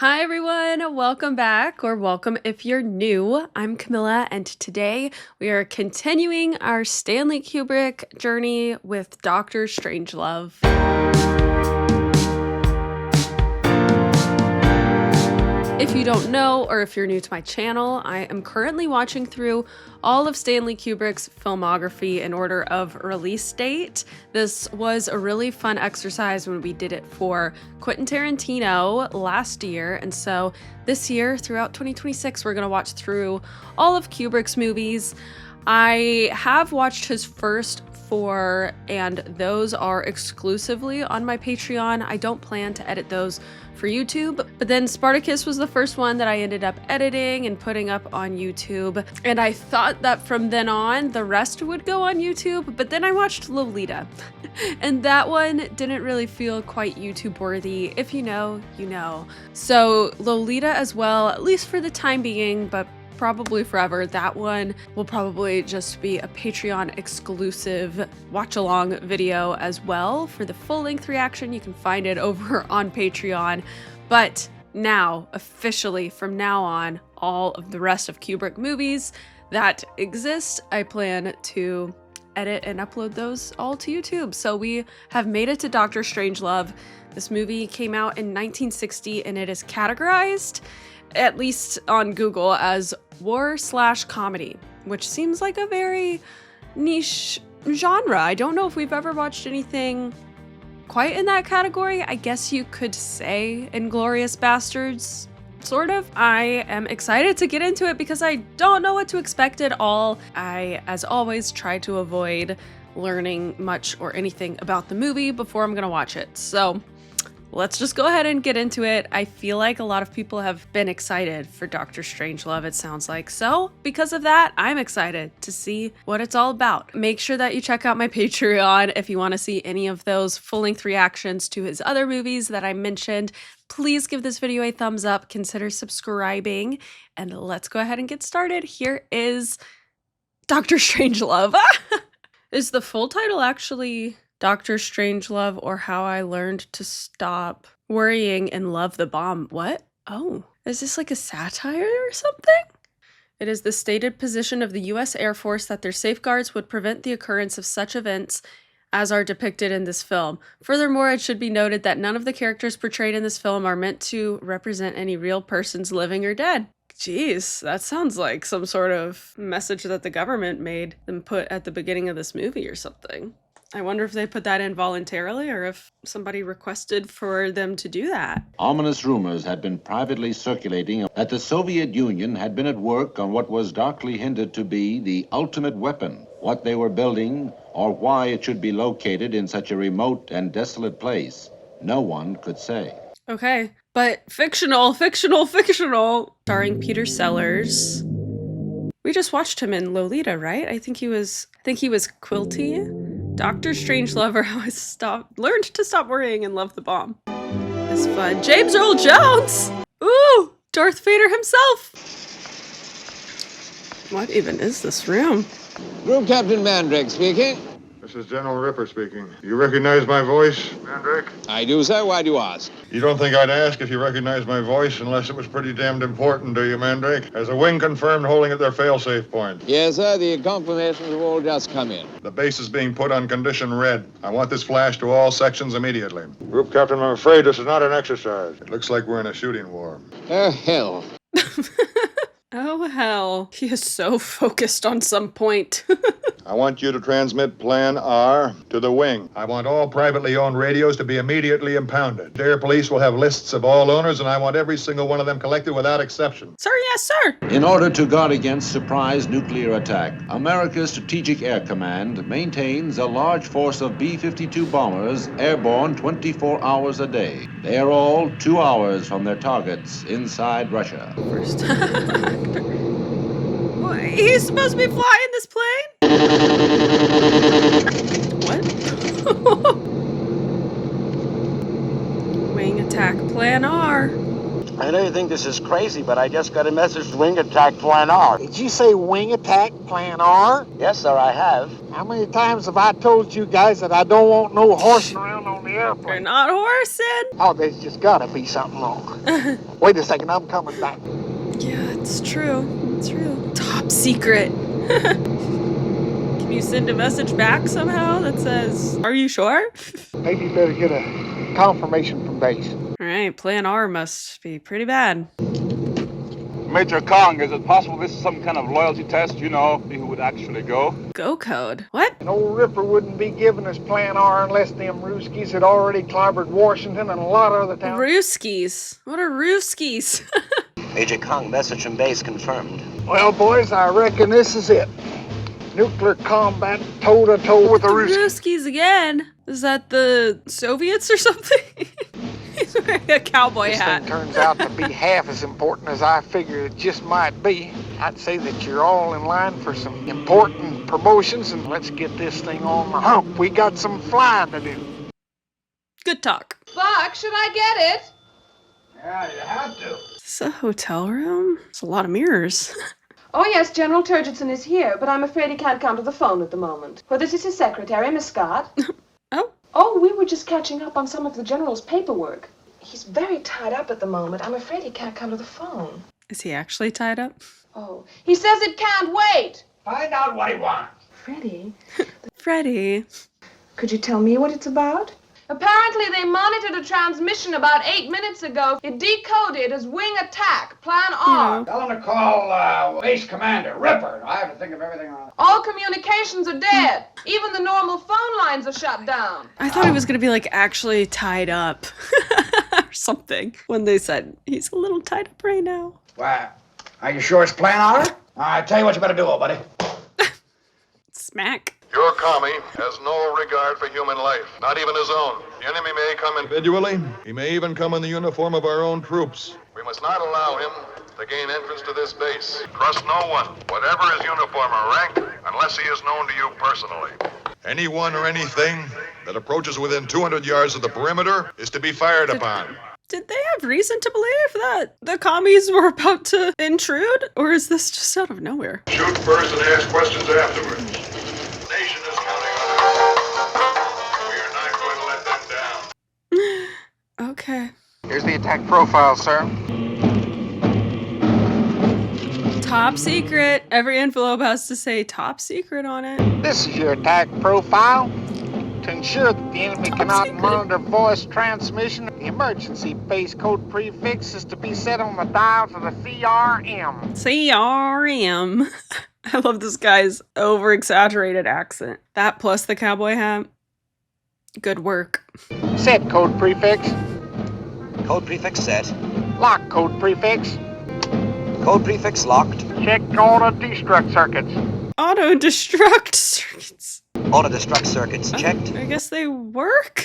Hi everyone, welcome back, or welcome if you're new. I'm Camilla, and today we are continuing our Stanley Kubrick journey with Dr. Strangelove. If you don't know, or if you're new to my channel, I am currently watching through all of Stanley Kubrick's filmography in order of release date. This was a really fun exercise when we did it for Quentin Tarantino last year, and so this year, throughout 2026, we're going to watch through all of Kubrick's movies. I have watched his first 4, and those are exclusively on my Patreon. I don't plan to edit those for YouTube, but then Spartacus was the first one that I ended up editing and putting up on YouTube, and I thought that from then on the rest would go on YouTube, but then I watched Lolita and that one didn't really feel quite YouTube worthy. If you know, you know. So Lolita as well, at least for the time being, but probably forever, that one will probably just be a Patreon exclusive watch along video as well. For the full length reaction, you can find it over on Patreon. But now, officially from now on, all of the rest of Kubrick movies that exist, I plan to edit and upload those all to YouTube. So we have made it to Dr. Strangelove. This movie came out in 1960 and it is categorized, at least on Google, as war/comedy, which seems like a very niche genre. I don't know if we've ever watched anything quite in that category. I guess you could say Inglourious Bastards, sort of. I am excited to get into it because I don't know what to expect at all. I, as always, try to avoid learning much or anything about the movie before I'm gonna watch it. So let's just go ahead and get into it. I feel like a lot of people have been excited for Dr. Strangelove, it sounds like. So because of that, I'm excited to see what it's all about. Make sure that you check out my Patreon if you want to see any of those full-length reactions to his other movies that I mentioned. Please give this video a thumbs up, consider subscribing, and let's go ahead and get started. Here is Dr. Strangelove. Is the full title actually Dr. Strangelove, or How I Learned to Stop Worrying and Love the Bomb? What? Oh, is this like a satire or something? It is the stated position of the U.S. Air Force that their safeguards would prevent the occurrence of such events as are depicted in this film. Furthermore, it should be noted that none of the characters portrayed in this film are meant to represent any real persons living or dead. Jeez, that sounds like some sort of message that the government made them put at the beginning of this movie or something. I wonder if they put that in voluntarily or if somebody requested for them to do that. Ominous rumors had been privately circulating that the Soviet Union had been at work on what was darkly hinted to be the ultimate weapon. What they were building, or why it should be located in such a remote and desolate place, no one could say. Okay, but fictional. Starring Peter Sellers. We just watched him in Lolita, right? I think he was Quilty. Dr. Strangelove, or How I Learned to Stop Worrying and Love the Bomb. It's fun. James Earl Jones! Ooh! Darth Vader himself! What even is this room? Group Captain Mandrake speaking. This is General Ripper speaking. You recognize my voice, Mandrake? I do, sir. Why do you ask? You don't think I'd ask if you recognize my voice unless it was pretty damned important, do you, Mandrake? Has a wing confirmed holding at their fail-safe point? Yes, sir. The confirmations have all just come in. The base is being put on condition red. I want this flash to all sections immediately. Group Captain, I'm afraid this is not an exercise. It looks like we're in a shooting war. Oh, hell. Oh, hell. He is so focused on some point. I want you to transmit Plan R to the wing. I want all privately owned radios to be immediately impounded. Air Police will have lists of all owners, and I want every single one of them collected without exception. Sir, yes, sir. In order to guard against surprise nuclear attack, America's Strategic Air Command maintains a large force of B-52 bombers airborne 24 hours a day. They are all 2 hours from their targets inside Russia. First actor. He's supposed to be flying this plane? What? Wing attack plan R. I know you think this is crazy, but I just got a message, wing attack plan R. Did you say wing attack plan R? Yes, sir, I have. How many times have I told you guys that I don't want no horsing around on the You're airplane? not horsing. Oh, there's just gotta be something wrong. Wait a second, I'm coming back. Yeah, it's true. It's true. Top secret. Can you send a message back somehow that says, "Are you sure?" Maybe you better get a confirmation from base. All right, Plan R must be pretty bad. Major Kong, is it possible this is some kind of loyalty test? You know, who would actually go? Go code. What? An old Ripper wouldn't be giving us Plan R unless them Rooskies had already clobbered Washington and a lot of other towns. Rooskies. What are Rooskies? Major Kong, message from base confirmed. Well, boys, I reckon this is it. Nuclear combat toe-to-toe with the Rooskies. Rooskies again. Is that the Soviets or something? He's wearing a cowboy This hat. thing turns out to be half as important as I figured it just might be. I'd say that you're all in line for some important promotions, and let's get this thing on the hump. We got some flying to do. Good talk. Buck, should I get it? Yeah, you have to. Is this a hotel room? It's a lot of mirrors. Oh, yes, General Turgidson is here, but I'm afraid he can't come to the phone at the moment. Well, this is his secretary, Miss Scott. Oh. Oh, we were just catching up on some of the General's paperwork. He's very tied up at the moment. I'm afraid he can't come to the phone. Is he actually tied up? Oh, he says it can't wait. Find out what he wants. Freddie, Freddie. could you tell me what it's about? Apparently, they monitored a transmission about 8 minutes ago. It decoded as wing attack, plan R. Tell him to call base commander, Ripper. I have to think of everything on. All communications are dead. Even the normal phone lines are shut down. I thought he was going to be like actually tied up or something when they said he's a little tied up right now. Why, are you sure it's Plan R? I tell you what you better do, old buddy. Smack. Your commie has no regard for human life, not even his own. The enemy may come individually. He may even come in the uniform of our own troops. We must not allow him to gain entrance to this base. Trust no one, whatever his uniform or rank, unless he is known to you personally. Anyone or anything that approaches within 200 yards of the perimeter is to be fired upon. Did they have reason to believe that the commies were about to intrude? Or is this just out of nowhere? Shoot first and ask questions afterwards. The nation is counting on us. We are not going to let them down. Okay. Here's the attack profile, sir. Top secret. Every envelope has to say top secret on it. This is your attack profile. To ensure that the enemy cannot secret. monitor voice transmission, the emergency base code prefix is to be set on the dials of the CRM. CRM. I love this guy's over-exaggerated accent. That plus the cowboy hat. Good work. Set code prefix. Code prefix set. Lock code prefix. Code prefix locked. Check auto destruct circuits. Auto-destruct circuits. Auto destruct circuits checked. I guess they work.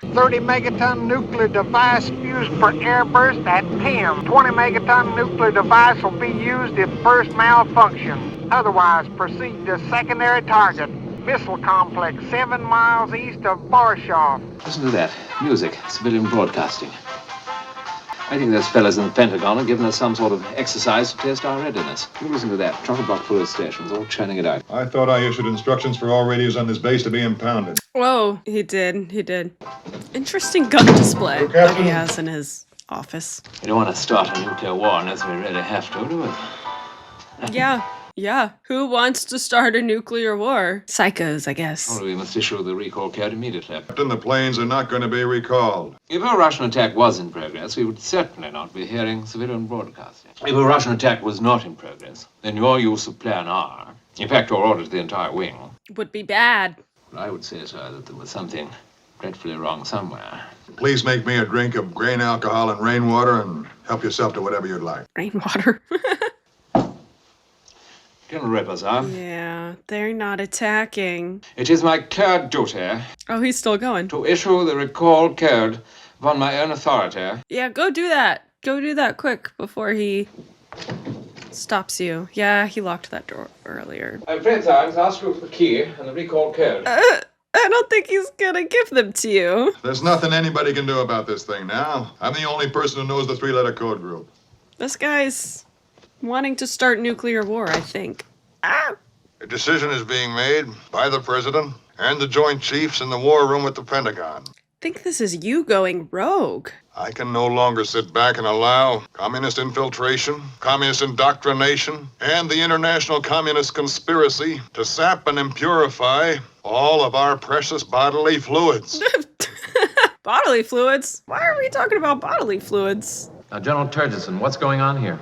30 megaton nuclear device fused for airburst at 10. 20 megaton nuclear device will be used if first malfunction. Otherwise, proceed to secondary target. Missile complex 7 miles east of Barshoff. Listen to that. Music. Civilian broadcasting. I think those fellas in the Pentagon have given us some sort of exercise to test our readiness. You listen to that. Chock-a-block full of stations, all churning it out. I thought I issued instructions for all radios on this base to be impounded. Whoa, he did. He did. Interesting gun display that he has in his office. We don't want to start a nuclear war unless we really have to, do we? Yeah. Who wants to start a nuclear war? Psychos, I guess. Only we must issue the recall code immediately. Captain, the planes are not going to be recalled. If a Russian attack was in progress, we would certainly not be hearing civilian broadcasting. If a Russian attack was not in progress, then your use of Plan R, in fact, your order to the entire wing, Would be bad. well, I would say, sir, that there was something dreadfully wrong somewhere. Please make me a drink of grain alcohol and rainwater and help yourself to whatever you'd like. Rainwater. General Ripper, sir. Yeah, they're not attacking. It is my clear duty Oh, he's still going. to issue the recall code upon my own authority. Yeah, go do that. Go do that quick before he stops you. Yeah, he locked that door earlier. I'm afraid, sir, I must ask you for the key and the recall code. I don't think he's gonna give them to you. There's nothing anybody can do about this thing now. I'm the only person who knows the three-letter code group. This guy's wanting to start nuclear war, I think. Ah! A decision is being made by the president and the Joint Chiefs in the war room at the Pentagon. I think this is you going rogue. I can no longer sit back and allow communist infiltration, communist indoctrination, and the international communist conspiracy to sap and impurify all of our precious bodily fluids. Bodily fluids? Why are we talking about bodily fluids? Now, General Turgidson, what's going on here?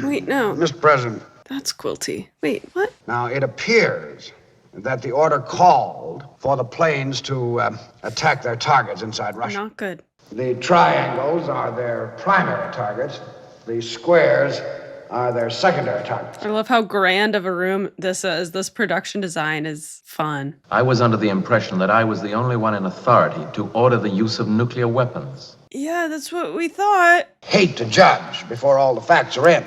Wait, no. Mr. President. That's Quilty. Wait, what? Now, it appears that the order called for the planes to attack their targets inside Russia. Not good. The triangles are their primary targets. The squares are their secondary targets. I love how grand of a room this is. This production design is fun. I was under the impression that I was the only one in authority to order the use of nuclear weapons. Yeah, that's what we thought. Hate to judge before all the facts are in.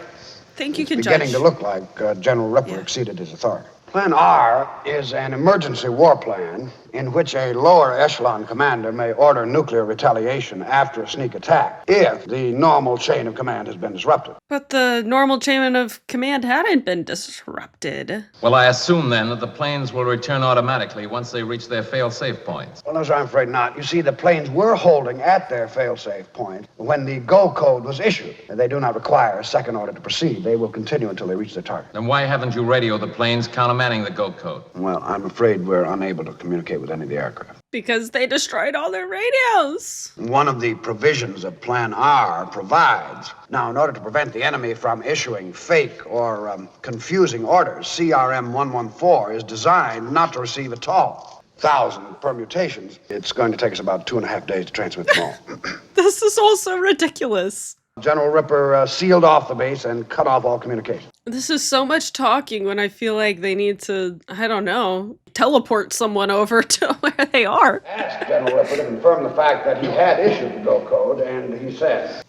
Think you can It's judge. beginning to look like General Ripper exceeded his authority. Plan R is an emergency war plan in which a lower echelon commander may order nuclear retaliation after a sneak attack if the normal chain of command has been disrupted. But the normal chain of command hadn't been disrupted. Well, I assume then that the planes will return automatically once they reach their fail-safe points. Well, no, sir, I'm afraid not. You see, the planes were holding at their fail-safe point when the go code was issued. They do not require a second order to proceed. They will continue until they reach their target. Then why haven't you radioed the planes countermanding the go code? Well, I'm afraid we're unable to communicate with any of the aircraft. Because they destroyed all their radios. One of the provisions of Plan R provides, now, in order to prevent the enemy from issuing fake or confusing orders, CRM 114 is designed not to receive at all. 1,000 permutations. It's going to take us about 2.5 days to transmit them all. This is also ridiculous. General Ripper sealed off the base and cut off all communication. This is so much talking when I feel like they need to, I don't know, teleport someone over to where they are. Asked General Ripper to confirm the fact that he had issued the go code, and he said,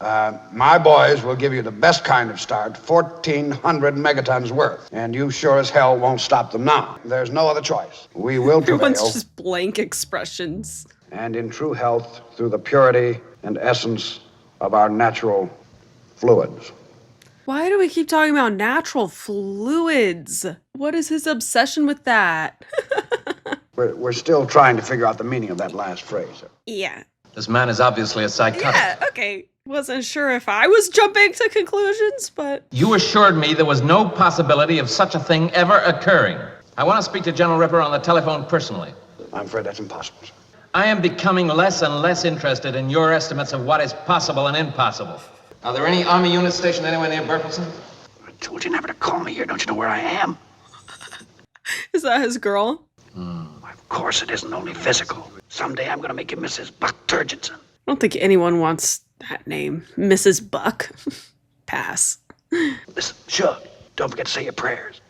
my boys will give you the best kind of start, 1,400 megatons worth, and you sure as hell won't stop them now. There's no other choice. We will prevail. Everyone's just blank expressions. And in true health through the purity and essence of our natural fluids. Why do we keep talking about natural fluids? What is his obsession with that? We're still trying to figure out the meaning of that last phrase. Yeah. This man is obviously a psychotic. Yeah, okay. Wasn't sure if I was jumping to conclusions, but... You assured me there was no possibility of such a thing ever occurring. I want to speak to General Ripper on the telephone personally. I'm afraid that's impossible, sir. I am becoming less and less interested in your estimates of what is possible and impossible. Are there any Army units stationed anywhere near Berkelson? I told you never to call me here. Don't you know where I am? Is that his girl? Of course, it isn't only physical. Someday I'm going to make you Mrs. Baxterzeppo. I don't think anyone wants that name. Mrs. Buck. Pass. Listen, Shug, don't forget to say your prayers.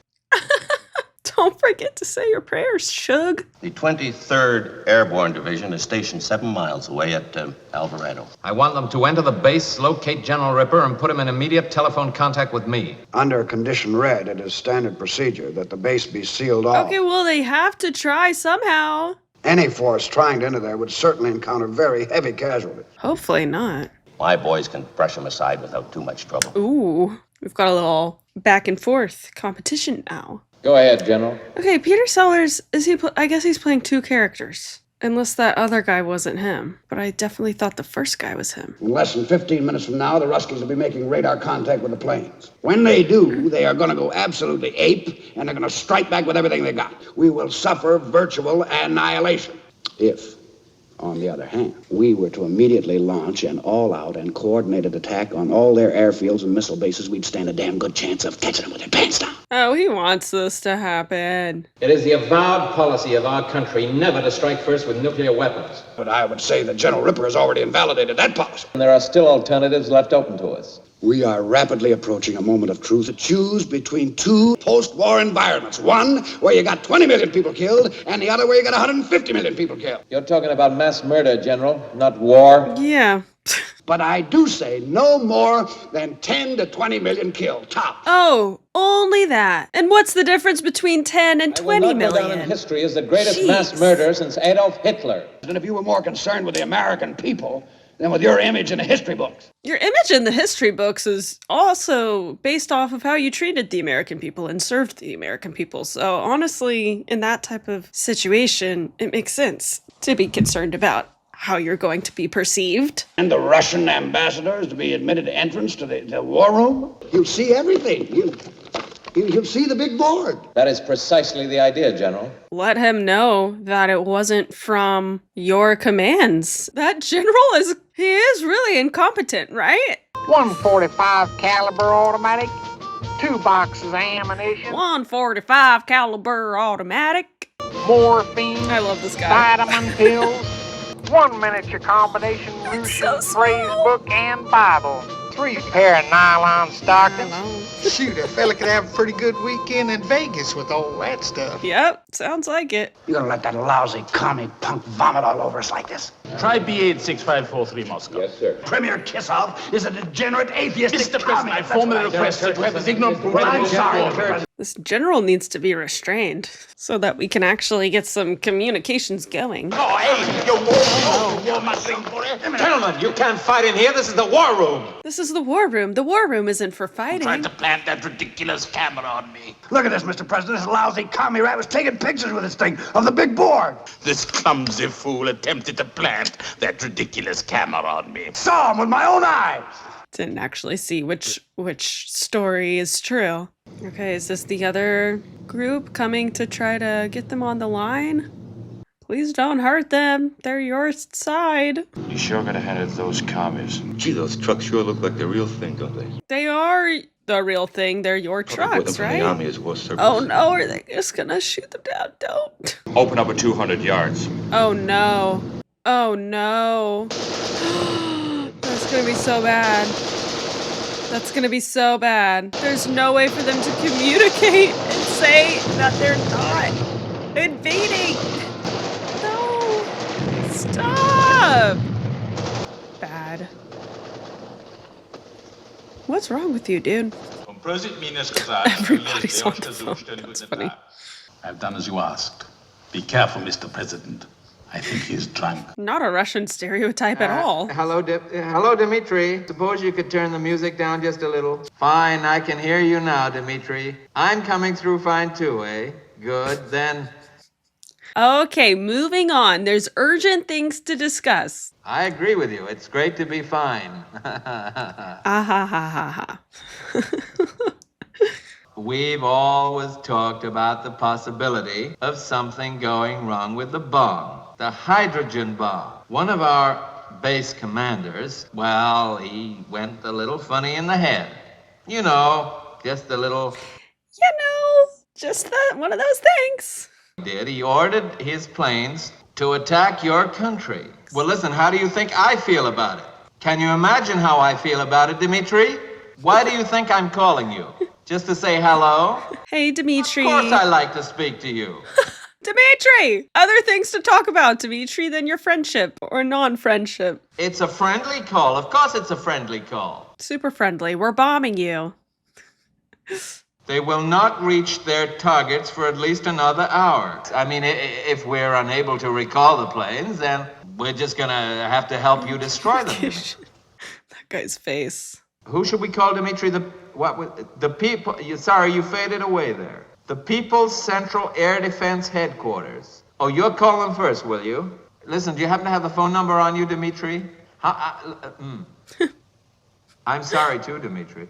Don't forget to say your prayers, Shug. The 23rd Airborne Division is stationed 7 miles away at Alvarado. I want them to enter the base, locate General Ripper, and put him in immediate telephone contact with me. Under condition red, it is standard procedure that the base be sealed off. Okay, well, they have to try somehow. Any force trying to enter there would certainly encounter very heavy casualties. Hopefully not. My boys can brush them aside without too much trouble. Ooh, we've got a little back and forth competition now. Go ahead, General. Okay, Peter Sellers, I guess he's playing 2 characters. Unless that other guy wasn't him. But I definitely thought the first guy was him. In less than 15 minutes from now, the Ruskies will be making radar contact with the planes. When they do, they are going to go absolutely ape, and they're going to strike back with everything they got. We will suffer virtual annihilation. If, on the other hand, we were to immediately launch an all-out and coordinated attack on all their airfields and missile bases, we'd stand a damn good chance of catching them with their pants down. Oh, he wants this to happen. It is the avowed policy of our country never to strike first with nuclear weapons. But I would say that General Ripper has already invalidated that policy. And there are still alternatives left open to us. We are rapidly approaching a moment of truth to choose between 2 post-war environments. One where you got 20 million people killed, and the other where you got 150 million people killed. You're talking about mass murder, General, not war. Yeah. But I do say no more than 10 to 20 million killed, top. Oh, only that. And what's the difference between 10 and 20 will not go down million? in history as the greatest Jeez. mass murderer since Adolf Hitler. And if you were more concerned with the American people than with your image in the history books. Your image in the history books is also based off of how you treated the American people and served the American people. So honestly, in that type of situation, it makes sense to be concerned about how you're going to be perceived. And the Russian ambassador is to be admitted entrance to the war room. You'll see everything. You'll see the big board. That is precisely the idea, General. Let him know that it wasn't from your commands. That general he is really incompetent, right? 145 caliber automatic, 2 boxes of ammunition, 145 caliber automatic. morphine, I love this guy. vitamin pills, 1 miniature combination Russian phrase book and Bible, 3 pair of nylon stockings. Shoot, a fella could have a pretty good weekend in Vegas with all that stuff. Yep, sounds like it. You're gonna let that lousy commie punk vomit all over us like this? Try B86543 Moscow. Yes, sir. Premier Kissoff is a degenerate atheistic Mr. President, I formally request to have his ignorant brute. I'm sorry, Mr. President. This general needs to be restrained so that we can actually get some communications going. Oh, hey, you my thing for it. Gentlemen, you can't fight in here. This is the war room. This is the war room. The war room isn't for fighting. Tried to plant that ridiculous camera on me. Look at this, Mr. President. This lousy commie rat was taking pictures with this thing of the big board. This clumsy fool attempted to plant that ridiculous camera on me. Saw him with my own eyes. Didn't actually see which story is true. Okay, is this the other group coming to try to get them on the line? Please don't hurt them. They're your side. You sure gotta hand it to those commies. Gee, those trucks sure look like the real thing, don't they? They are the real thing. They're your trucks, right? The Army is war service. Oh no, are they just gonna shoot them down? Don't. Open up at 200 yards. Oh no. Oh no. That's gonna be so bad. That's gonna be so bad. There's no way for them to communicate and say that they're not invading. No. Stop. Bad. What's wrong with you, dude? Everybody's on the phone. That's funny. I've done as you asked. Be careful, Mr. President. I think he's drunk. Not a Russian stereotype at all. Hello, Dmitri. Suppose you could turn the music down just a little. Fine, I can hear you now, Dmitri. I'm coming through fine too, eh? Good, then. Okay, moving on. There's urgent things to discuss. I agree with you. It's great to be fine. Ah ha ha ha ha. We've always talked about the possibility of something going wrong with the bomb. The hydrogen bomb. One of our base commanders, well, he went a little funny in the head. You know, just a little... just one of those things. He ordered his planes to attack your country. Well, listen, how do you think I feel about it? Can you imagine how I feel about it, Dmitri? Why do you think I'm calling you? Just to say hello? Hey, Dmitri. Of course I like to speak to you. Dmitri! Other things to talk about, Dmitri, than your friendship or non-friendship. It's a friendly call. Of course it's a friendly call. Super friendly. We're bombing you. They will not reach their targets for at least another hour. I mean, if we're unable to recall the planes, then we're just gonna have to help you destroy them. That guy's face. Who should we call, Dmitri? The people... Sorry, you faded away there. The People's Central Air Defense Headquarters. Oh, you'll call them first, will you? Listen, do you happen to have the phone number on you, Dmitri? I'm sorry, too, Dmitri.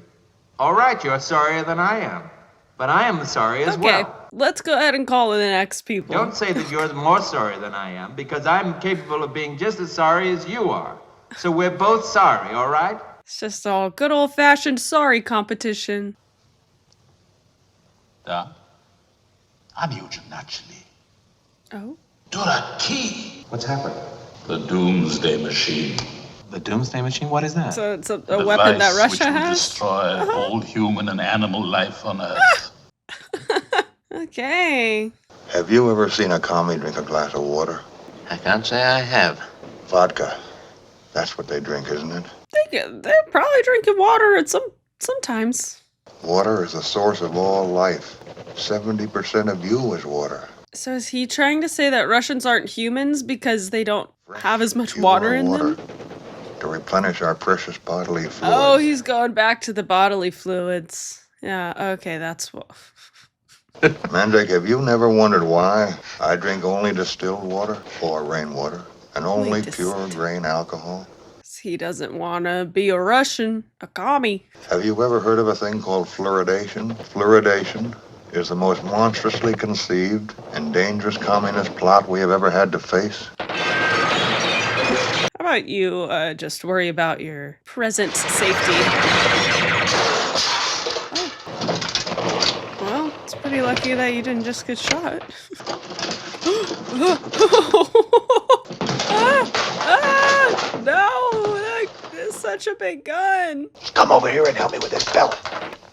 All right, you're sorrier than I am. But I am sorry as well. Okay, let's go ahead and call the next people. Don't say that you're more sorry than I am, because I'm capable of being just as sorry as you are. So we're both sorry, all right? It's just all good old-fashioned sorry competition. Yeah? I'm Eugene, naturally. Oh? Duraki! What's happened? The Doomsday Machine. The Doomsday Machine? What is that? So it's a weapon that Russia has? Which will destroy all human and animal life on Earth. Okay. Have you ever seen a commie drink a glass of water? I can't say I have. Vodka. That's what they drink, isn't it? They're probably drinking water at sometimes. Water is the source of all life. 70% of you is water. So is he trying to say that Russians aren't humans because they don't have as much water in them? To replenish our precious bodily fluids. Oh, he's going back to the bodily fluids. Yeah, okay, that's what... Mandrake, have you never wondered why I drink only distilled water or rainwater and only pure grain alcohol? He doesn't want to be a Russian, a commie. Have you ever heard of a thing called fluoridation? Fluoridation is the most monstrously conceived and dangerous communist plot we have ever had to face. How about you just worry about your present safety? Oh. Well, it's pretty lucky that you didn't just get shot. No, that is such a big gun. Come over here and help me with this belt.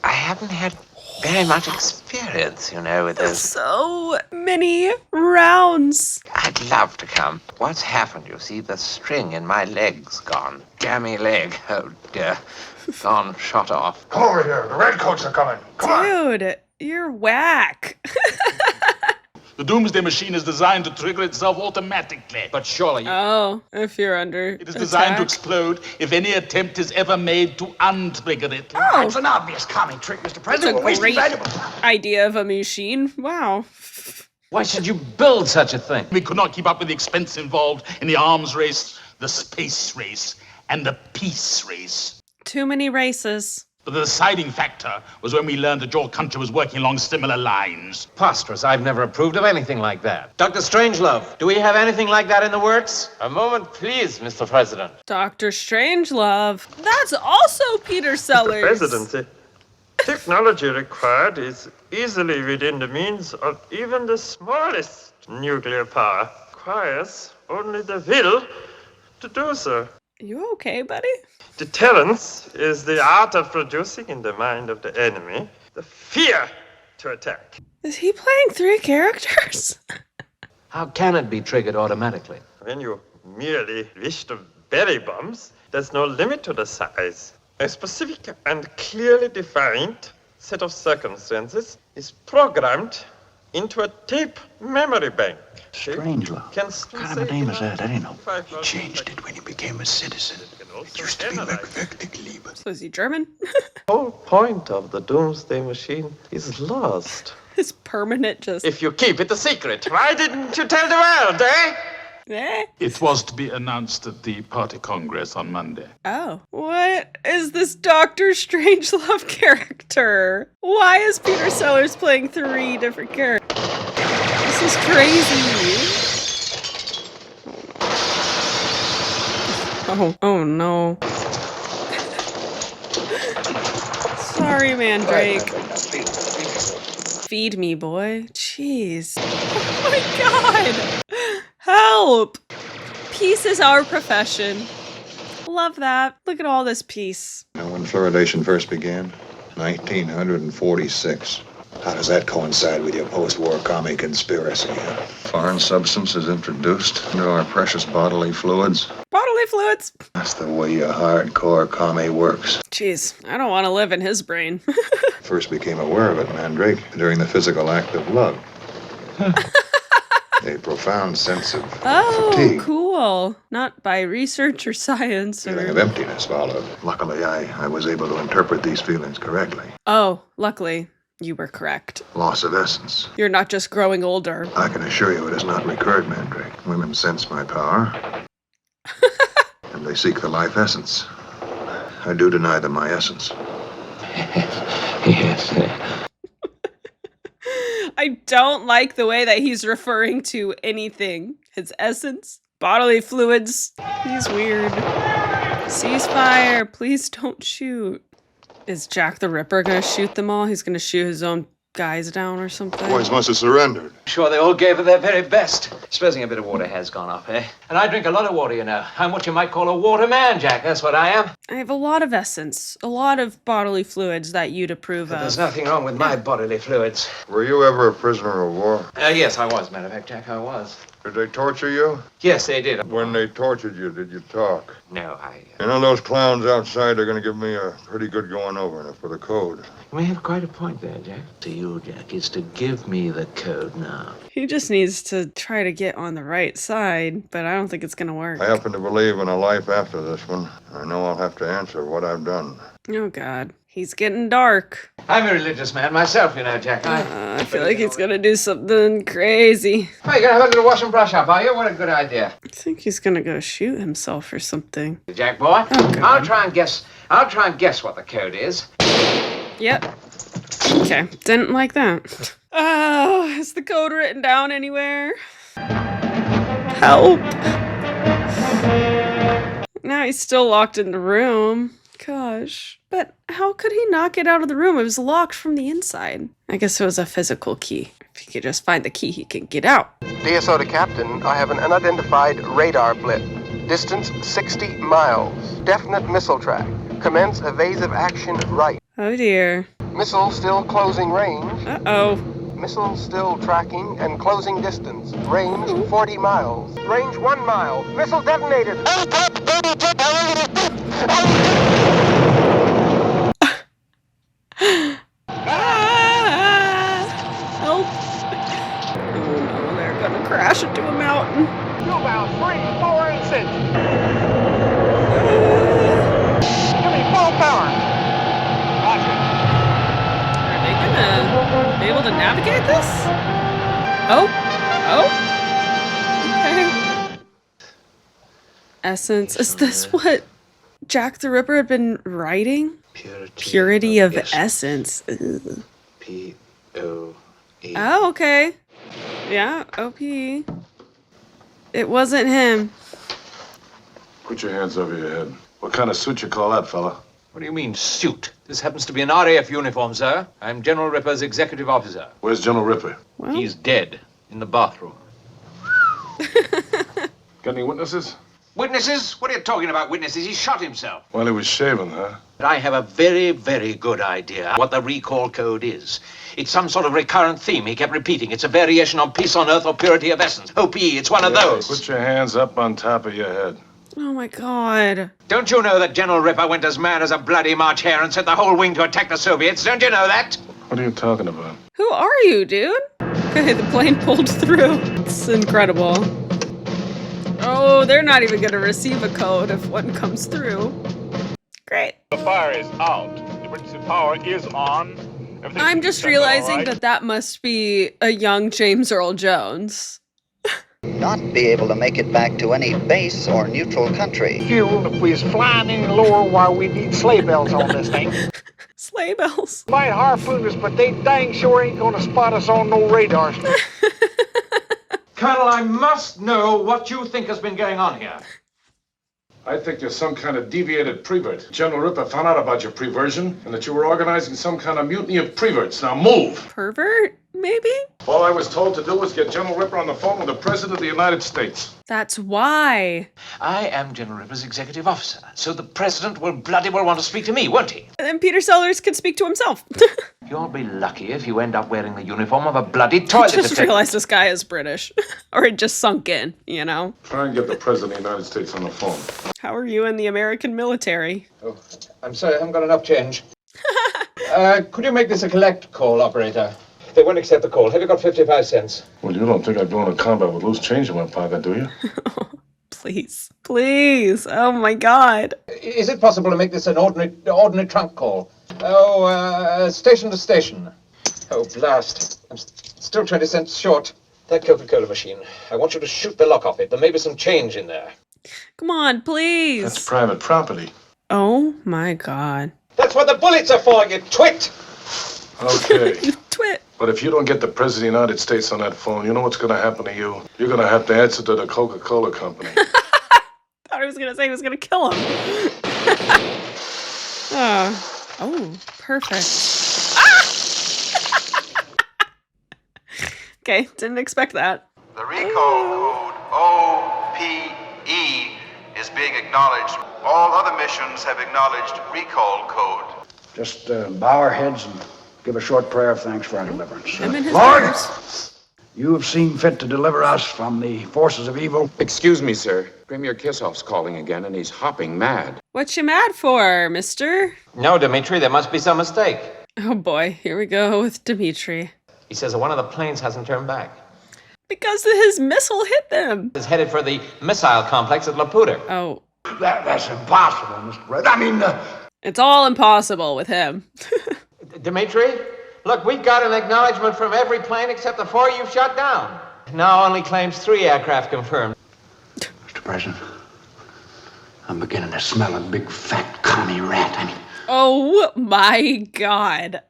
I haven't had very much experience, you know, with this. So many rounds. I'd love to come. What's happened? You see, the string in my leg's gone. Jammy leg. Oh, dear. Gone, shot off. Come over here. The redcoats are coming. Dude, you're whack. The Doomsday Machine is designed to trigger itself automatically. But surely... Oh, if you're under It is designed to explode if any attempt is ever made to untrigger it. Oh, it's an obvious commie trick, Mr. President. We're That's a wasting great valuable time. idea of a machine. Wow. Why should you build such a thing? We could not keep up with the expense involved in the arms race, the space race, and the peace race. Too many races. But the deciding factor was when we learned that your country was working along similar lines. Preposterous. I've never approved of anything like that. Dr. Strangelove, do we have anything like that in the works? A moment, please, Mr. President. Dr. Strangelove. That's also Peter Sellers. Presidency. Technology required is easily within the means of even the smallest nuclear power. Requires only the will to do so. You okay, buddy? Deterrence is the art of producing in the mind of the enemy the fear to attack. Is he playing 3 characters? How can it be triggered automatically? When you merely wish to bury bombs, there's no limit to the size. A specific and clearly defined set of circumstances is programmed into a tape memory bank. Strangelove. What kind of a name is that? I didn't know. He changed it when he became a citizen. It used to be Werst. So is he German? The whole point of the Doomsday Machine is lost. It's permanent just... If you keep it a secret. Why didn't you tell the world, eh? Eh? It was to be announced at the party congress on Monday. Oh. What is this Dr. Strangelove character? Why is Peter Sellers playing 3 different characters? This is crazy. Oh no. Sorry, Mandrake. Feed me, boy. Jeez. Oh my god. Help. Peace is our profession. Love that. Look at all this peace. Now, when fluoridation first began, 1946. How does that coincide with your post-war commie conspiracy? Foreign substances introduced into our precious bodily fluids. Bodily fluids. That's the way a hardcore commie works. Jeez, I don't want to live in his brain. First became aware of it, Mandrake, during the physical act of love. A profound sense of fatigue. Cool. Not by research or science or... Feeling of emptiness followed. Luckily, I was able to interpret these feelings correctly. Oh, luckily. You were correct. Loss of essence. You're not just growing older. I can assure you it has not recurred, Mandrake. Women sense my power. And they seek the life essence. I do deny them my essence. Yes. I don't like the way that he's referring to anything. His essence, bodily fluids. He's weird. Ceasefire. Please don't shoot. Is Jack the Ripper gonna shoot them all? He's gonna shoot his own guys down or something? Boys must have surrendered. Sure, they all gave it their very best. Supposing a bit of water has gone up, eh? And I drink a lot of water, you know. I'm what you might call a water man, Jack. That's what I am. I have a lot of essence. A lot of bodily fluids that you'd approve of. There's nothing wrong with my bodily fluids. Were you ever a prisoner of war? Yes, I was, matter of fact, Jack, I was. Did they torture you? Yes, they did. When they tortured you, did you talk? No, I... You know, those clowns outside, they're going to give me a pretty good going over for the code. You may have quite a point there, Jack. To you, Jack, is to give me the code now. He just needs to try to get on the right side, but I don't think it's gonna work. I happen to believe in a life after this one. I know I'll have to answer what I've done. Oh, God. He's getting dark. I'm a religious man myself, you know, Jack. I feel like he's gonna do something crazy. Oh, you're gonna have a little wash and brush up, are you? What a good idea. I think he's gonna go shoot himself or something. Jack boy, I'll try and guess what the code is. Yep. Okay, didn't like that. Oh, is the code written down anywhere? Help. Now he's still locked in the room. Gosh. But how could he not get out of the room? It was locked from the inside. I guess it was a physical key. If he could just find the key, he can get out. DSO to Captain, I have an unidentified radar blip. Distance 60 miles. Definite missile track. Commence evasive action right. Oh dear. Missile still closing range. Uh-oh. Missile still tracking and closing distance. Range 40 miles. Range 1 mile. Missile detonated. Help. Oh no, they're gonna crash into a mountain. About 3, 4, and 6. Give me full power. Are they gonna be able to navigate this? Oh. Okay. Essence. Is this what Jack the Ripper had been writing? Purity of essence. Ugh. P-O-E. Oh, okay. Yeah, O-P. It wasn't him. Put your hands over your head. What kind of suit you call that, fella? What do you mean, suit? This happens to be an RAF uniform, sir. I'm General Ripper's executive officer. Where's General Ripper? Well. He's dead in the bathroom. Got any witnesses? Witnesses? What are you talking about, witnesses? He shot himself. Well, he was shaving, huh? I have a very, very good idea what the recall code is. It's some sort of recurrent theme he kept repeating. It's a variation on peace on earth or purity of essence. OP, it's one of those. Put your hands up on top of your head. Oh my God. Don't you know that General Ripper went as mad as a bloody March hare and sent the whole wing to attack the Soviets? Don't you know that? What are you talking about? Who are you, dude? Okay, the plane pulled through. It's incredible. Oh, they're not even gonna receive a code if one comes through. Great. The fire is out. The emergency power is on. I'm just realizing that must be a young James Earl Jones. Not be able to make it back to any base or neutral country. Fuel, if we was flying any lower, why we need sleigh bells on this thing. Sleigh bells. Might harpoon us, but they dang sure ain't gonna spot us on no radar. Colonel, I must know what you think has been going on here. I think you're some kind of deviated prevert. General Ripper found out about your preversion and that you were organizing some kind of mutiny of preverts. Now move! Pervert, maybe? All I was told to do was get General Ripper on the phone with the President of the United States. That's why. I am General Ripper's executive officer, so the President will bloody well want to speak to me, won't he? And then Peter Sellers can speak to himself. You'll be lucky if you end up wearing the uniform of a bloody toilet I just detective. realized this guy is British. Or it just sunk in, you know? Try and get the President of the United States on the phone. How are you in the American military? Oh, I'm sorry, I haven't got enough change. Could you make this a collect call, operator? They won't accept the call. Have you got 55 cents? Well, you don't think I'd go into combat with loose change in my pocket, do you? Please. Please. Oh my God. Is it possible to make this an ordinary trunk call? Oh, station to station. Oh, blast. I'm still 20 cents short. That Coca-Cola machine. I want you to shoot the lock off it. There may be some change in there. Come on, please. That's private property. Oh my God. That's what the bullets are for, you twit! Okay. You twit. But if you don't get the President of the United States on that phone, you know what's going to happen to you? You're going to have to answer to the Coca-Cola company. Thought he was going to say he was going to kill him. Oh, perfect. Ah! Okay, didn't expect that. The recall code OPE is being acknowledged. All other missions have acknowledged recall code. Just bow our heads and give a short prayer of thanks for our deliverance. Him and his Lord, brothers. You have seen fit to deliver us from the forces of evil. Excuse me, sir. Premier Kissoff's calling again, and he's hopping mad. What you mad for, mister? No, Dmitri, there must be some mistake. Oh boy, here we go with Dmitri. He says that one of the planes hasn't turned back. Because his missile hit them. He's headed for the missile complex at Laputa. Oh. That's impossible, Mr. Red. I mean... It's all impossible with him. Dmitri, look, we've got an acknowledgement from every plane except the 4 you've shot down. Now only claims 3 aircraft confirmed. Mr. President, I'm beginning to smell a big fat commie rat. I mean... Oh my God.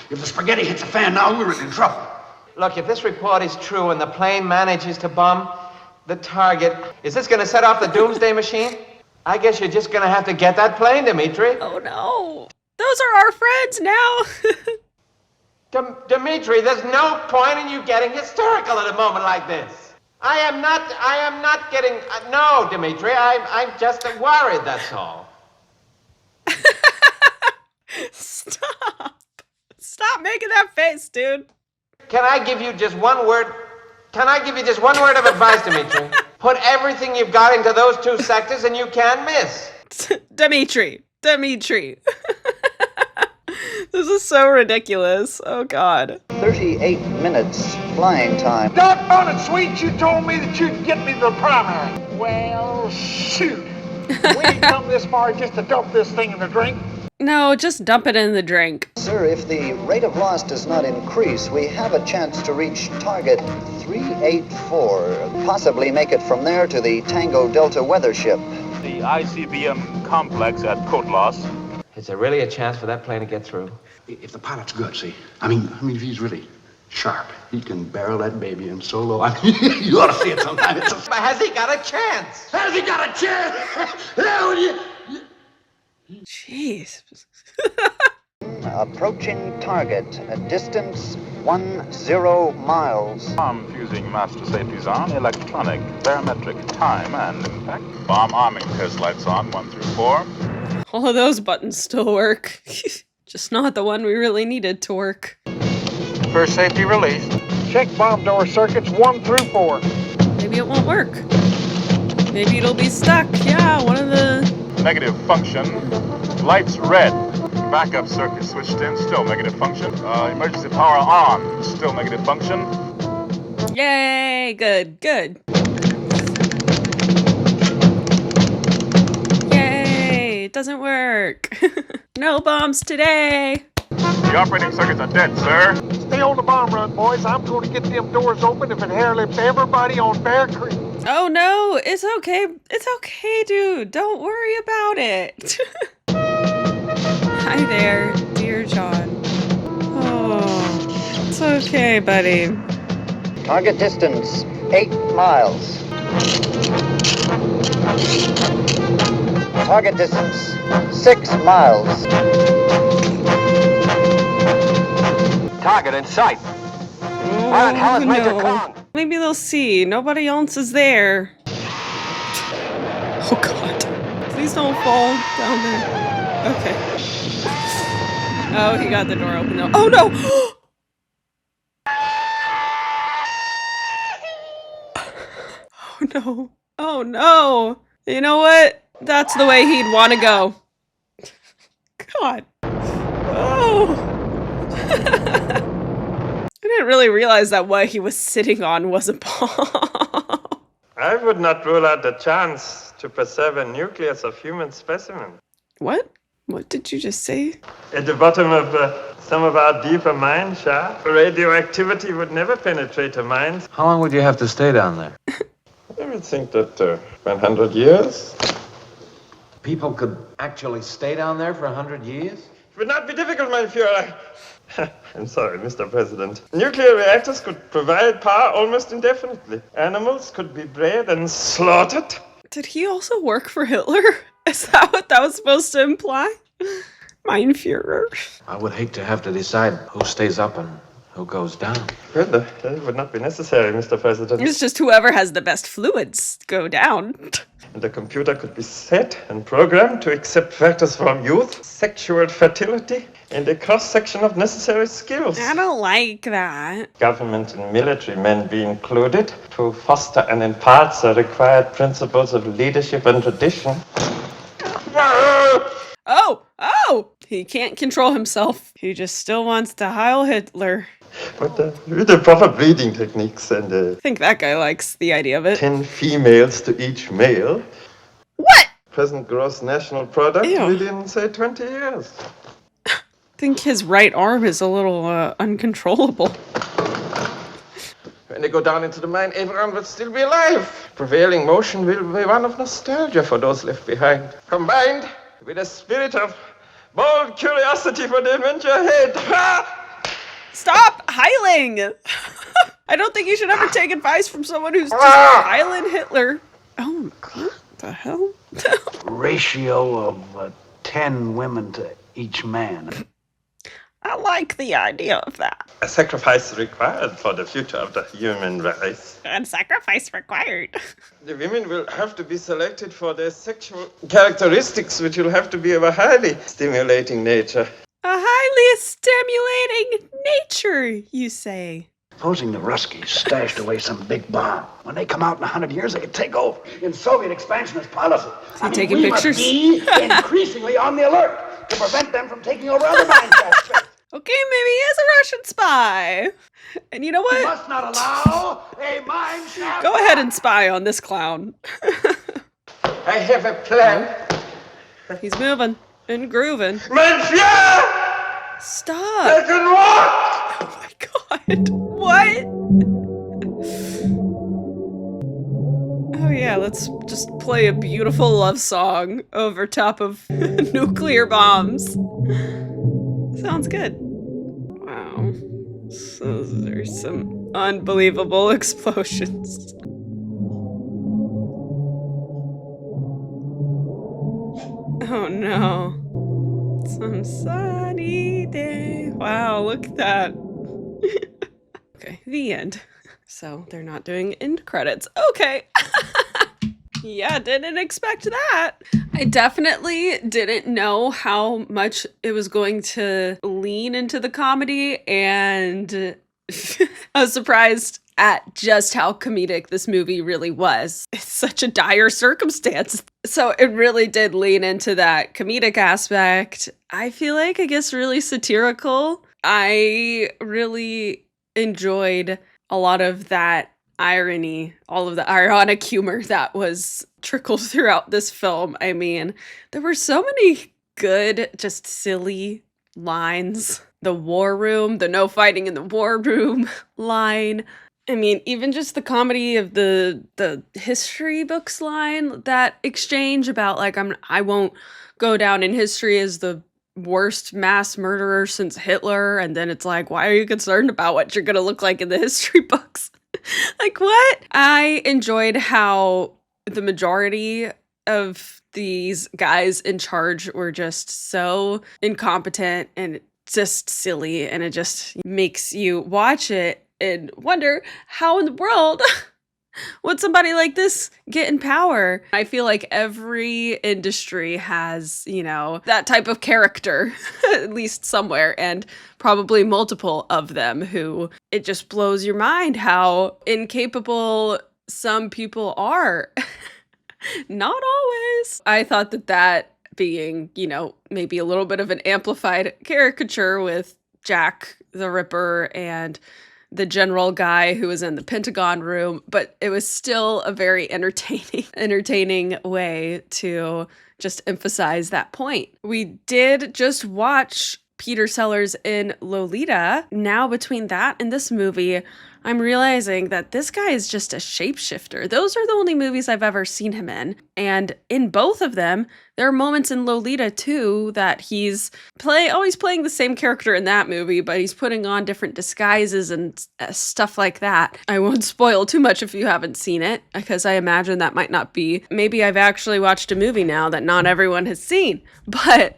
If the spaghetti hits the fan now, we're in trouble. Look, if this report is true and the plane manages to bomb the target, is this going to set off the doomsday machine? I guess you're just going to have to get that plane, Dmitri. Oh no. Those are our friends now. Dmitri, there's no point in you getting hysterical at a moment like this. I am not getting, no, Dmitri, I'm just worried, that's all. Stop making that face, dude. Can I give you just one word? Can I give you just one word of advice, Dmitri? Put everything you've got into those 2 sectors and you can't miss. Dmitri. This is so ridiculous. Oh, God. 38 minutes flying time. Doggone it, Sweet, you told me that you'd get me the primary. Well, shoot. We ain't come this far just to dump this thing in the drink. No, just dump it in the drink. Sir, if the rate of loss does not increase, we have a chance to reach target 384. Possibly make it from there to the Tango Delta weather ship. The ICBM complex at Kotlas. Is there really a chance for that plane to get through? If the pilot's good, see. I mean, if he's really sharp, he can barrel that baby in so low. I mean, you ought to see it sometime. But has he got a chance? Has he got a chance? Hell, Jeez. Approaching target at distance 10 miles. Bomb fusing master safeties on, electronic, barometric, time, and impact. Bomb arming test lights on, 1 through 4. All of those buttons still work. Just not the one we really needed to work. First safety released. Check bomb door circuits 1 through 4. Maybe it won't work. Maybe it'll be stuck. Yeah, one of the... Negative function. Lights red. Backup circuit switched in, still negative function. Emergency power on, still negative function. Yay! Good. Yay! It doesn't work. No bombs today. The operating circuits are dead, sir. Stay on the bomb run, boys. I'm going to get them doors open if it hair lips everybody on Bear Creek. Oh no, it's okay. It's okay, dude. Don't worry about it. Hi there, dear John. Oh, it's okay, buddy. Target distance 8 miles. Target distance 6 miles. Target in sight. Where the hell is Major Kong? Maybe they'll see. Nobody else is there. Oh God. Please don't fall down there. Okay. Oh, he got the door open though. Oh no! Oh no. Oh no. You know what? That's the way he'd want to go. God. Oh. I didn't really realize that what he was sitting on was a bomb. I would not rule out the chance to preserve a nucleus of human specimen. What? What did you just say? At the bottom of some of our deeper mine shafts, radioactivity would never penetrate a mine. How long would you have to stay down there? I would think that 100 years. People could actually stay down there for 100 years? It would not be difficult, mein Führer. I'm sorry, Mr. President. Nuclear reactors could provide power almost indefinitely. Animals could be bred and slaughtered. Did he also work for Hitler? Is that what that was supposed to imply? Mein Führer. I would hate to have to decide who stays up and Who goes down? Well, that would not be necessary, Mr. President. It's just whoever has the best fluids go down. And the computer could be set and programmed to accept factors from youth, sexual fertility, and a cross-section of necessary skills. I don't like that. Government and military men be included to foster and impart the required principles of leadership and tradition. Oh! He can't control himself. He just still wants to Heil Hitler. But with the proper breeding techniques and I think that guy likes the idea of it. 10 females to each male. What? Present gross national product Ew. within, say, 20 years. I think his right arm is a little uncontrollable. When they go down into the mine, everyone will still be alive. Prevailing motion will be one of nostalgia for those left behind, combined with a spirit of bold curiosity for the adventure ahead. Stop heiling! I don't think you should ever take advice from someone who's just heiling Hitler. Oh, what the hell? Ratio of 10 women to each man. I like the idea of that. A sacrifice required for the future of the human race. And sacrifice required. The women will have to be selected for their sexual characteristics, which will have to be of a highly stimulating nature. A highly stimulating nature, you say. Supposing the Ruskies stashed away some big bomb. When they come out in 100 years, they could take over. In Soviet expansionist policy. Is he taking we pictures? Must be increasingly on the alert to prevent them from taking over other mine shafts. Okay, maybe he is a Russian spy. And you know what? We must not allow a mine shaft. Go ahead and spy on this clown. I have a plan. He's moving and grooving. Monsieur! Stop! I can walk! Oh my god. What? Oh yeah, let's just play a beautiful love song over top of nuclear bombs. Sounds good. Wow. So there's some unbelievable explosions. Oh no. Some sunny day. Wow, look at that. Okay, the end. So they're not doing end credits. Okay. Yeah, didn't expect that. I definitely didn't know how much it was going to lean into the comedy, and I was surprised at just how comedic this movie really was. It's such a dire circumstance. So it really did lean into that comedic aspect. I feel like, I guess, really satirical. I really enjoyed a lot of that irony, all of the ironic humor that was trickled throughout this film. I mean, there were so many good, just silly lines. The war room, the no fighting in the war room line. I mean, even just the comedy of the history books line, that exchange about like, I won't go down in history as the worst mass murderer since Hitler, and then it's like, why are you concerned about what you're gonna look like in the history books? Like, what? I enjoyed how the majority of these guys in charge were just so incompetent and just silly, and it just makes you watch it and wonder how in the world would somebody like this get in power? I feel like every industry has, you know, that type of character, at least somewhere, and probably multiple of them who it just blows your mind how incapable some people are. Not always. I thought that being, you know, maybe a little bit of an amplified caricature with Jack the Ripper and the general guy who was in the Pentagon room, but it was still a very entertaining way to just emphasize that point. We did just watch Peter Sellers in Lolita. Now between that and this movie, I'm realizing that this guy is just a shapeshifter. Those are the only movies I've ever seen him in. And in both of them, there are moments in Lolita too that he's always playing the same character in that movie, but he's putting on different disguises and stuff like that. I won't spoil too much if you haven't seen it, because I imagine that might not be. Maybe I've actually watched a movie now that not everyone has seen. But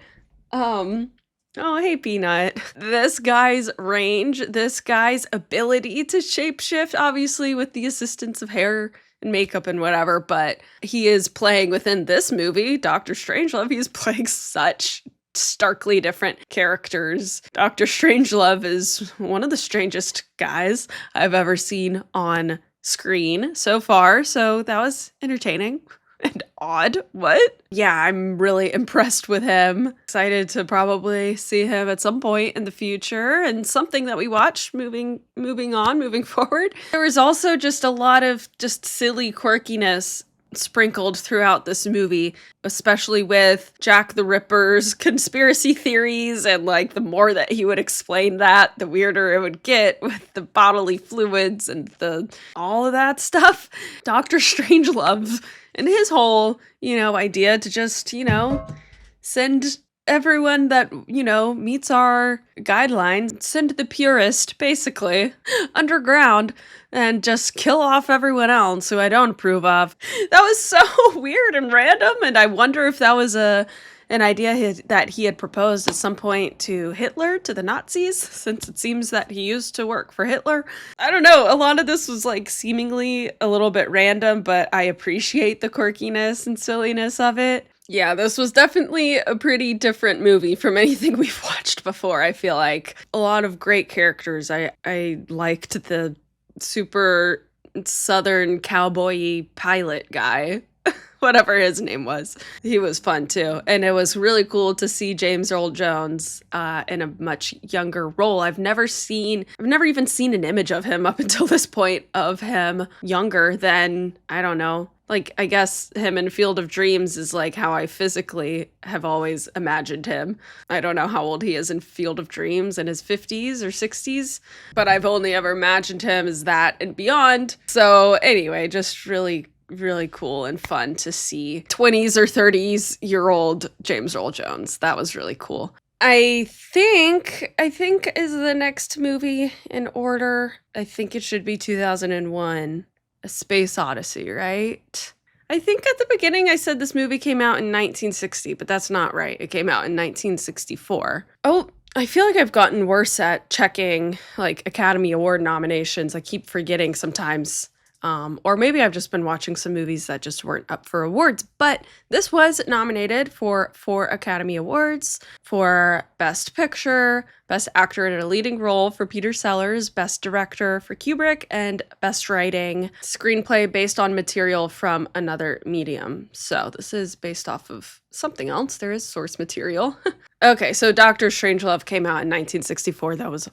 Oh, hey, Peanut. This guy's range, this guy's ability to shapeshift, obviously with the assistance of hair and makeup and whatever, but he is playing within this movie, Dr. Strangelove, he's playing such starkly different characters. Dr. Strangelove is one of the strangest guys I've ever seen on screen so far, so that was entertaining. And odd. What? Yeah, I'm really impressed with him. Excited to probably see him at some point in the future, and something that we watch moving forward. There was also just a lot of just silly quirkiness sprinkled throughout this movie, especially with Jack the Ripper's conspiracy theories, and like the more that he would explain that, the weirder it would get with the bodily fluids and all of that stuff. Dr. Strangelove and his whole, idea to just, send everyone that, meets our guidelines, send the purist, basically, underground and just kill off everyone else who I don't approve of. That was so weird and random, and I wonder if that was an idea that he had proposed at some point to Hitler, to the Nazis, since it seems that he used to work for Hitler. I don't know, a lot of this was like seemingly a little bit random, but I appreciate the quirkiness and silliness of it. Yeah, this was definitely a pretty different movie from anything we've watched before, I feel like. A lot of great characters. I liked the super southern cowboy-y pilot guy. Whatever his name was. He was fun too. And it was really cool to see James Earl Jones in a much younger role. I've never even seen an image of him up until this point of him younger than, I don't know, like, I guess him in Field of Dreams is like how I physically have always imagined him. I don't know how old he is in Field of Dreams, in his 50s or 60s, but I've only ever imagined him as that and beyond. So anyway, just really cool and fun to see 20s or 30s year old James Earl Jones. That was really cool. I think is the next movie in order. I think it should be 2001, A Space Odyssey, right? I think at the beginning I said this movie came out in 1960, but that's not right. It came out in 1964. Oh, I feel like I've gotten worse at checking like Academy Award nominations. I keep forgetting sometimes. Or maybe I've just been watching some movies that just weren't up for awards, but this was nominated for 4 Academy Awards for Best Picture, Best Actor in a Leading Role for Peter Sellers, Best Director for Kubrick, and Best Writing Screenplay based on material from another medium. So this is based off of something else. There is source material. Okay, so Dr. Strangelove came out in 1964. That was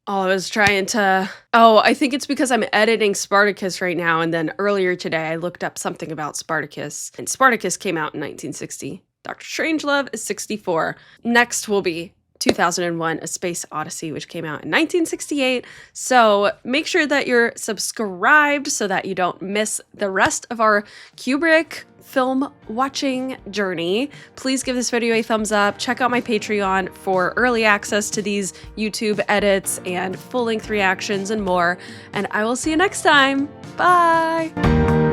all I was trying to... Oh, I think it's because I'm editing Spartacus right now, and then earlier today I looked up something about Spartacus, and Spartacus came out in 1960. Dr. Strangelove is 64. Next will be 2001, A Space Odyssey, which came out in 1968. So make sure that you're subscribed so that you don't miss the rest of our Kubrick film watching journey. Please give this video a thumbs up. Check out my Patreon for early access to these YouTube edits and full-length reactions and more. And I will see you next time. Bye!